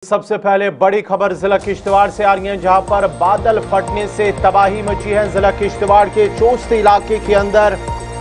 सबसे पहले बड़ी खबर जिला किश्तवाड़ से आ रही है, जहां पर बादल फटने से तबाही मची है। जिला किश्तवाड़ के चोस्त इलाके के अंदर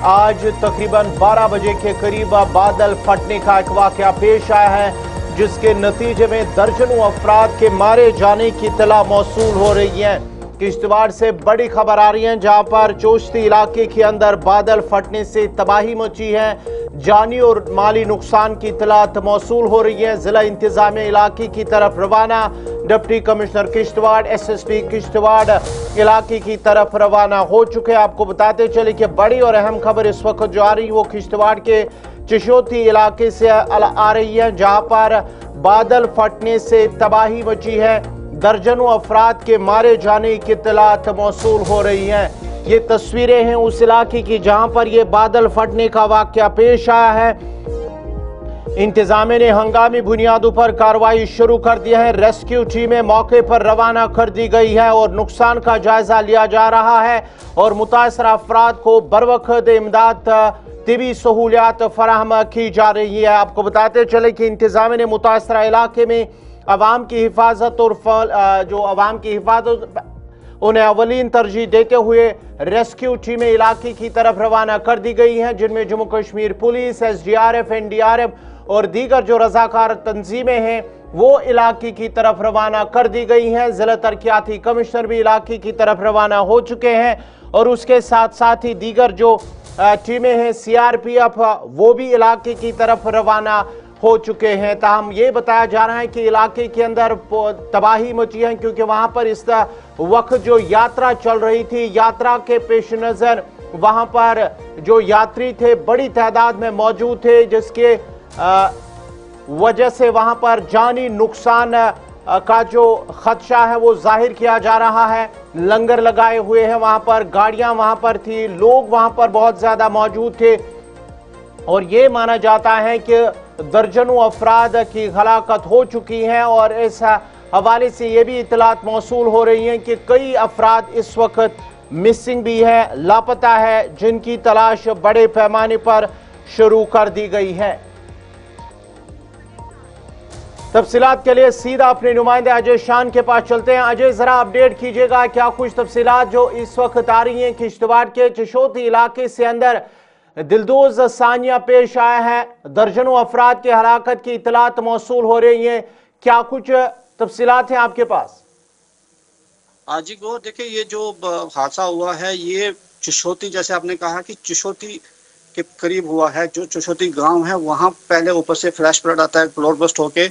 आज तकरीबन 12 बजे के करीब बादल फटने का एक वाकया पेश आया है, जिसके नतीजे में दर्जनों अफराद के मारे जाने की इत्तला मौसूल हो रही है। किश्तवाड़ से बड़ी खबर आ रही है, जहां पर चोस्ती इलाके के अंदर बादल फटने से तबाही मची है। जानी और माली नुकसान की इत्तलात मौसूल हो रही है। जिला इंतजामिया इलाके की तरफ रवाना, deputy commissioner Kishtwar, SSP Kishtwar इलाके की तरफ रवाना हो चुके। आपको बताते चले कि बड़ी और अहम खबर इस वक्त जो आ रही है वो किश्तवाड़ के चिशोती इलाके से आ रही है, जहां पर बादल फटने से तबाही मची है। दर्जनों अफराद के मारे जाने की इत्तलात मौसूल हो रही हैं। ये तस्वीरें हैं उस इलाके की जहां पर ये बादल फटने का वाकया पेश आया है। इंतजामिया ने हंगामी बुनियादों पर कार्रवाई शुरू कर दी है। रेस्क्यू टीमें मौके पर रवाना कर दी गई है और नुकसान का जायजा लिया जा रहा है और मुतासरा अफराद को बरवक्त इमदाद तिबी सहूलियात फराहम की जा रही है। आपको बताते चले कि इंतजामिया ने मुतासरा इलाके में अवाम की हिफाजत और जो अवाम की हिफाजत उन्हें अवलीन तरजीह देते हुए रेस्क्यू टीमें इलाके की तरफ रवाना कर दी गई हैं, जिनमें Jammu Kashmir police, SDRF, NDRF और दीगर जो रजाकार तंजीमें हैं वो इलाके की तरफ रवाना कर दी गई हैं। जिला तरक्याती कमिश्नर भी इलाके की तरफ रवाना हो चुके हैं और उसके साथ साथ ही दीगर जो टीमें हैं CRPF वो भी इलाके की तरफ रवाना हो चुके हैं। ताहम ये बताया जा रहा है कि इलाके के अंदर तबाही मची है, क्योंकि वहां पर इस वक्त जो यात्रा चल रही थी, यात्रा के पेश नज़र वहां पर जो यात्री थे बड़ी तादाद में मौजूद थे, जिसके वजह से वहां पर जानी नुकसान का जो खदशा है वो जाहिर किया जा रहा है। लंगर लगाए हुए हैं वहां पर, गाड़ियां वहां पर थी, लोग वहां पर बहुत ज्यादा मौजूद थे और ये माना जाता है कि दर्जनों अफराद की हलाकत हो चुकी हैं और इस हवाले से ये भी इत्तलात मौसूल हो रही हैं कि कई अफराद इस वक्त मिसिंग भी है, लापता है, जिनकी तलाश बड़े पैमाने पर शुरू कर दी गई है। तफसीलात के लिए सीधा अपने नुमाइंदे अजय शान के पास चलते हैं। अजय, जरा अपडेट कीजिएगा, क्या कुछ तफसीलात जो इस वक्त आ रही हैं किश्तवाड़ के चिशोती इलाके से अंदर दिलदोज सानिया पेश आया है, दर्जनों अफराद की हलाकत की इत्तलात मौसूल हो रही हैं, क्या कुछ तफसीलात हैं आपके पास? जी गो, देखिए ये जो हादसा हुआ है ये चिशोती, जैसे आपने कहा कि चिशोती के करीब हुआ है। जो चिशोती गांव है वहां पहले ऊपर से फ्लैश फ्लड आता है, क्लाउड बस्ट होके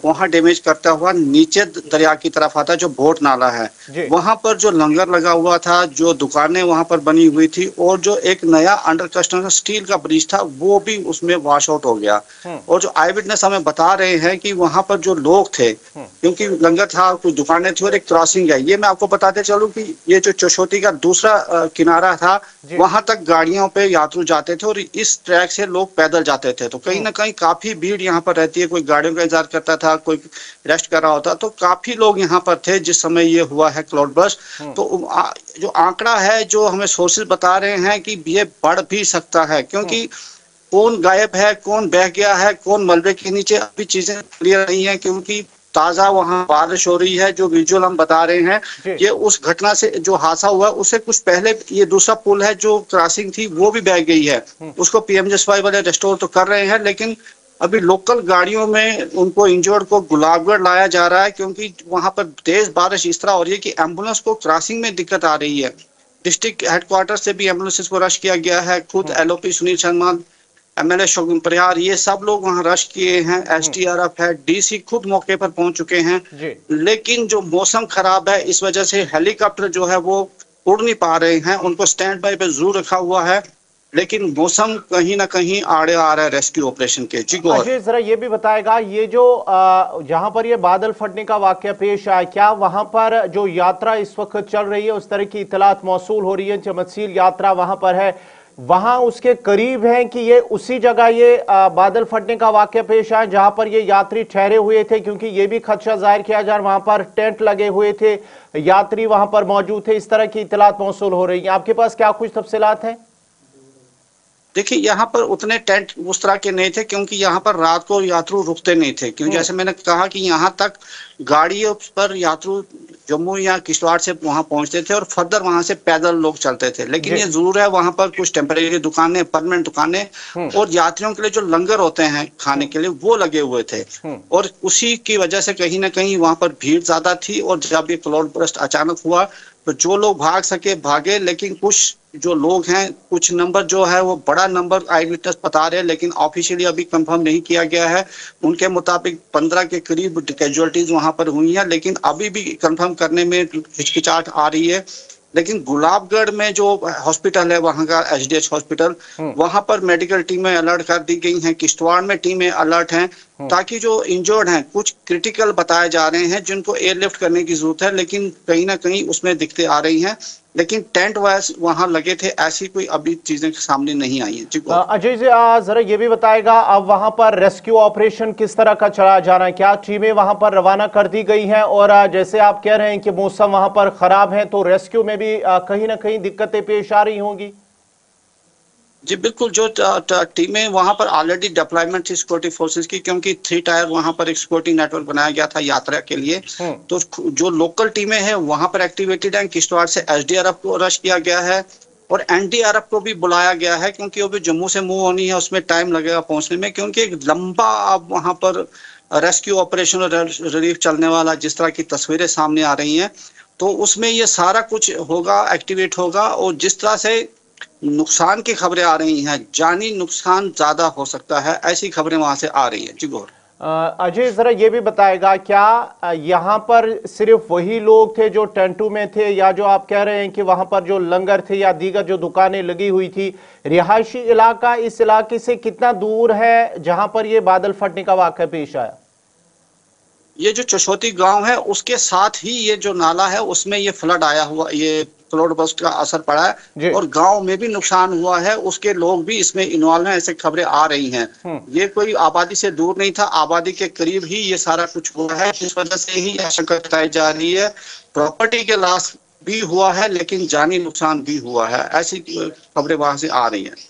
वहां डैमेज करता हुआ नीचे दरिया की तरफ आता है, जो बोट नाला है वहां पर जो लंगर लगा हुआ था, जो दुकानें वहां पर बनी हुई थी और जो एक नया अंडर कंस्ट्रक्शन स्टील का ब्रिज था वो भी उसमें वॉश आउट हो गया। और जो आई विटनेस हमें बता रहे हैं कि वहां पर जो लोग थे, क्योंकि लंगर था, कुछ दुकानें थी और एक क्रॉसिंग है, ये मैं आपको बताते चलूं कि ये जो चिशोती का दूसरा किनारा था वहां तक गाड़ियों पे यात्रु जाते थे और इस ट्रैक से लोग पैदल जाते थे। तो कहीं ना कहीं काफी भीड़ यहाँ पर रहती है, कोई गाड़ियों का इंतजार करता था, कोई रेस्ट कर रहा होता, तो काफी लोग यहाँ पर थे जिस समय ये हुआ है क्लाउड बस्ट। तो जो आंकड़ा है जो हमें सोर्सेज बता रहे हैं कि ये बढ़ भी सकता है, क्योंकि कौन गायब है, कौन बह गया है, कौन मलबे के नीचे, अभी चीजें क्लियर नहीं है, क्योंकि ताजा वहां बारिश हो रही है। जो विजुअल हम बता रहे हैं ये उस घटना से जो हादसा हुआ उससे कुछ पहले ये दूसरा पुल है जो क्रॉसिंग थी वो भी बह गई है, उसको PMJSY वाले रेस्टोर तो कर रहे हैं, लेकिन अभी लोकल गाड़ियों में उनको इंजर्ड को गुलाबगढ़ लाया जा रहा है, क्योंकि वहां पर तेज बारिश इस तरह हो रही है कि एम्बुलेंस को क्रॉसिंग में दिक्कत आ रही है। डिस्ट्रिक्ट हेडक्वार्टर से भी एम्बुलेंस को रश किया गया है, खुद LOP सुनील शर्मा, MLA शोगुन परिहार, ये सब लोग वहां रश किए हैं। SDRF है, DC खुद मौके पर पहुंच चुके हैं, लेकिन जो मौसम खराब है इस वजह से हेलीकॉप्टर जो है वो उड़ नहीं पा रहे हैं, उनको स्टैंड बाय पे जरूर रखा हुआ है, लेकिन मौसम कहीं ना कहीं आड़े आ रहा है रेस्क्यू ऑपरेशन के। जी गौर, जरा ये भी बताएगा, ये जो जहां पर ये बादल फटने का वाकया पेश आया, क्या वहां पर जो यात्रा इस वक्त चल रही है उस तरह की इत्तलात मौसूल हो रही है? चमतसील यात्रा वहां पर है, वहां उसके करीब है कि ये उसी जगह ये बादल फटने का वाकया पेश आया जहां पर ये यात्री ठहरे हुए थे? क्योंकि ये भी खदशा जाहिर किया जा रहा, वहां पर टेंट लगे हुए थे, यात्री वहां पर मौजूद थे, इस तरह की इत्तलात मौसूल हो रही है। आपके पास क्या कुछ तफसीलात हैं? देखिए यहाँ पर उतने टेंट उस तरह के नहीं थे, क्योंकि यहाँ पर रात को यात्रु रुकते नहीं थे, क्योंकि जैसे मैंने कहा कि यहाँ तक गाड़ियों पर यात्रु जम्मू या किश्तवाड़ से वहां पहुंचते थे और फर्दर वहां से पैदल लोग चलते थे। लेकिन ये जरूर है वहां पर कुछ टेम्परेरी दुकानें, परमानेंट दुकानें और यात्रियों के लिए जो लंगर होते हैं खाने के लिए वो लगे हुए थे, और उसी की वजह से कहीं ना कहीं वहां पर भीड़ ज्यादा थी। और जब ये क्लाउड बर्स्ट अचानक हुआ तो जो लोग भाग सके भागे, लेकिन कुछ जो लोग हैं, कुछ नंबर जो है वो बड़ा नंबर आई विटनेस बता रहे हैं, लेकिन ऑफिशियली अभी कंफर्म नहीं किया गया है। उनके मुताबिक 15 के करीब कैजुअलिटीज वहां पर हुई हैं, लेकिन अभी भी कंफर्म करने में हिचकिचाहट आ रही है। लेकिन गुलाबगढ़ में जो हॉस्पिटल है वहां का एचडीएच हॉस्पिटल, वहां पर मेडिकल टीमें अलर्ट कर दी गई हैं, किश्तवाड़ में टीमें अलर्ट हैं, ताकि जो इंजर्ड हैं, कुछ क्रिटिकल बताए जा रहे हैं जिनको एयरलिफ्ट करने की जरूरत है, लेकिन कहीं ना कहीं उसमें दिक्कतें आ रही हैं। लेकिन टेंट वाइज वहां लगे थे, ऐसी कोई अभी चीजें सामने नहीं आई है। अजय जी जरा ये भी बताएगा, अब वहां पर रेस्क्यू ऑपरेशन किस तरह का चला जा रहा है? क्या टीमें वहां पर रवाना कर दी गई हैं? और जैसे आप कह रहे हैं कि मौसम वहां पर खराब है, तो रेस्क्यू में भी कहीं ना कहीं दिक्कतें पेश आ रही होंगी। जी बिल्कुल, जो टीमें वहां पर ऑलरेडी डिप्लॉयमेंट थी सिक्योरिटी फोर्सेस की, क्योंकि 3 टायर वहां पर एक सिक्योरिटी नेटवर्क बनाया गया था यात्रा के लिए। तो जो लोकल टीमें हैं वहां पर एक्टिवेटेड हैं। किश्तवाड़ से एसडीआरएफ को रश किया गया है और एनडीआरएफ को भी बुलाया गया है, क्योंकि वो भी जम्मू से मूव होनी है, उसमें टाइम लगेगा पहुंचने में, क्योंकि एक लंबा अब वहां पर रेस्क्यू ऑपरेशन और रिलीफ चलने वाला, जिस तरह की तस्वीरें सामने आ रही हैं, तो उसमें ये सारा कुछ होगा, एक्टिवेट होगा। और जिस तरह से नुकसान की खबरें आ रही हैं, जानी नुकसान ज्यादा हो सकता है, ऐसी खबरें वहां से आ रही हैं। जी गौर। अजय जरा ये भी बताएगा, क्या यहाँ पर सिर्फ वही लोग थे जो टेंटू में थे, या जो आप कह रहे हैं कि वहां पर जो लंगर थे या दीगर जो दुकानें लगी हुई थी, रिहायशी इलाका इस इलाके से कितना दूर है जहां पर ये बादल फटने का वाकया पेश आया? ये जो चशोती गांव है उसके साथ ही ये जो नाला है उसमें ये फ्लड आया हुआ, ये क्लाउड बर्स्ट का असर पड़ा है और गांव में भी नुकसान हुआ है, उसके लोग भी इसमें इन्वॉल्व हैं, ऐसे खबरें आ रही हैं। ये कोई आबादी से दूर नहीं था, आबादी के करीब ही ये सारा कुछ हुआ है, इस वजह से ही आशंका जताई जा रही है। प्रॉपर्टी के लॉस भी हुआ है, लेकिन जानी नुकसान भी हुआ है, ऐसी खबरें वहां से आ रही है।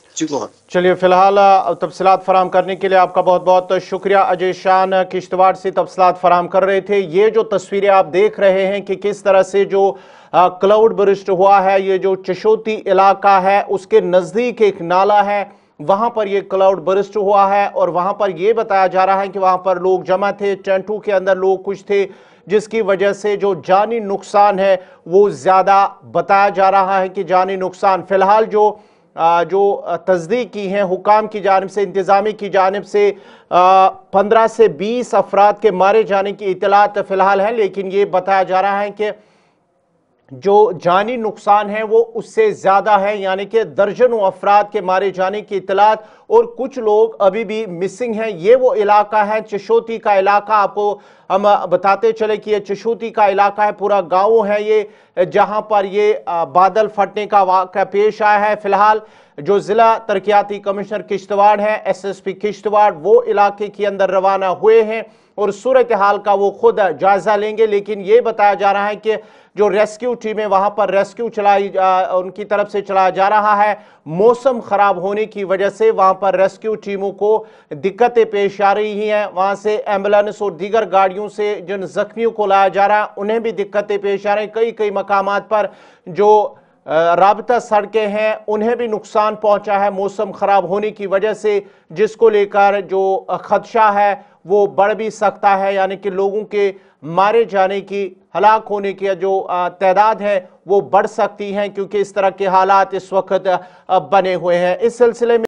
चलिए, फिलहाल तफसीलात फराम करने के लिए आपका बहुत बहुत शुक्रिया। अजय शान किश्तवाड़ से तफसीलात फराम कर रहे थे। ये जो तस्वीरें आप देख रहे हैं कि किस तरह से जो क्लाउड बर्स्ट हुआ है, ये जो चशोती इलाका है उसके नज़दीक एक नाला है, वहां पर ये क्लाउड बर्स्ट हुआ है। और वहां पर यह बताया जा रहा है कि वहां पर लोग जमा थे, टेंटू के अंदर लोग कुछ थे, जिसकी वजह से जो जानी नुकसान है वो ज़्यादा बताया जा रहा है कि जानी नुकसान। फिलहाल जो तस्दीक की है हुकाम की जानिब से, इंतजामी की जानिब से 15 से 20 अफराद के मारे जाने की इतलात फिलहाल है, लेकिन ये बताया जा रहा है कि जो जानी नुकसान है वो उससे ज्यादा है, यानी कि दर्जनों अफराद के मारे जाने की इतलात, और कुछ लोग अभी भी मिसिंग हैं। ये वो इलाका है चशोती का इलाका, आपको हम बताते चले कि ये चशोती का इलाका है, पूरा गांव है ये, जहां पर ये बादल फटने का वाक़या पेश आया है। फिलहाल जो जिला तरक्याती कमिश्नर किश्तवाड़ है, एसएसपी किश्तवाड़, वो इलाके के अंदर रवाना हुए हैं और सूरत हाल का वो खुद जायजा लेंगे। लेकिन ये बताया जा रहा है कि जो रेस्क्यू टीमें वहां पर रेस्क्यू उनकी तरफ से चलाया जा रहा है, मौसम खराब होने की वजह से वहां पर रेस्क्यू टीमों को दिक्कतें पेश आ रही हैं। वहां से एम्बुलेंस और दीगर गाड़ियों से जिन जख्मियों को लाया जा रहा है उन्हें भी दिक्कतें पेश आ रही हैं। कई कई मकामात पर जो राबता सड़कें हैं उन्हें भी नुकसान पहुंचा है मौसम खराब होने की वजह से, जिसको लेकर जो खदशा है वो बढ़ भी सकता है, यानी कि लोगों के मारे जाने की, हलाक होने की जो तादाद है वो बढ़ सकती हैं, क्योंकि इस तरह के हालात इस वक्त बने हुए हैं। इस सिलसिले में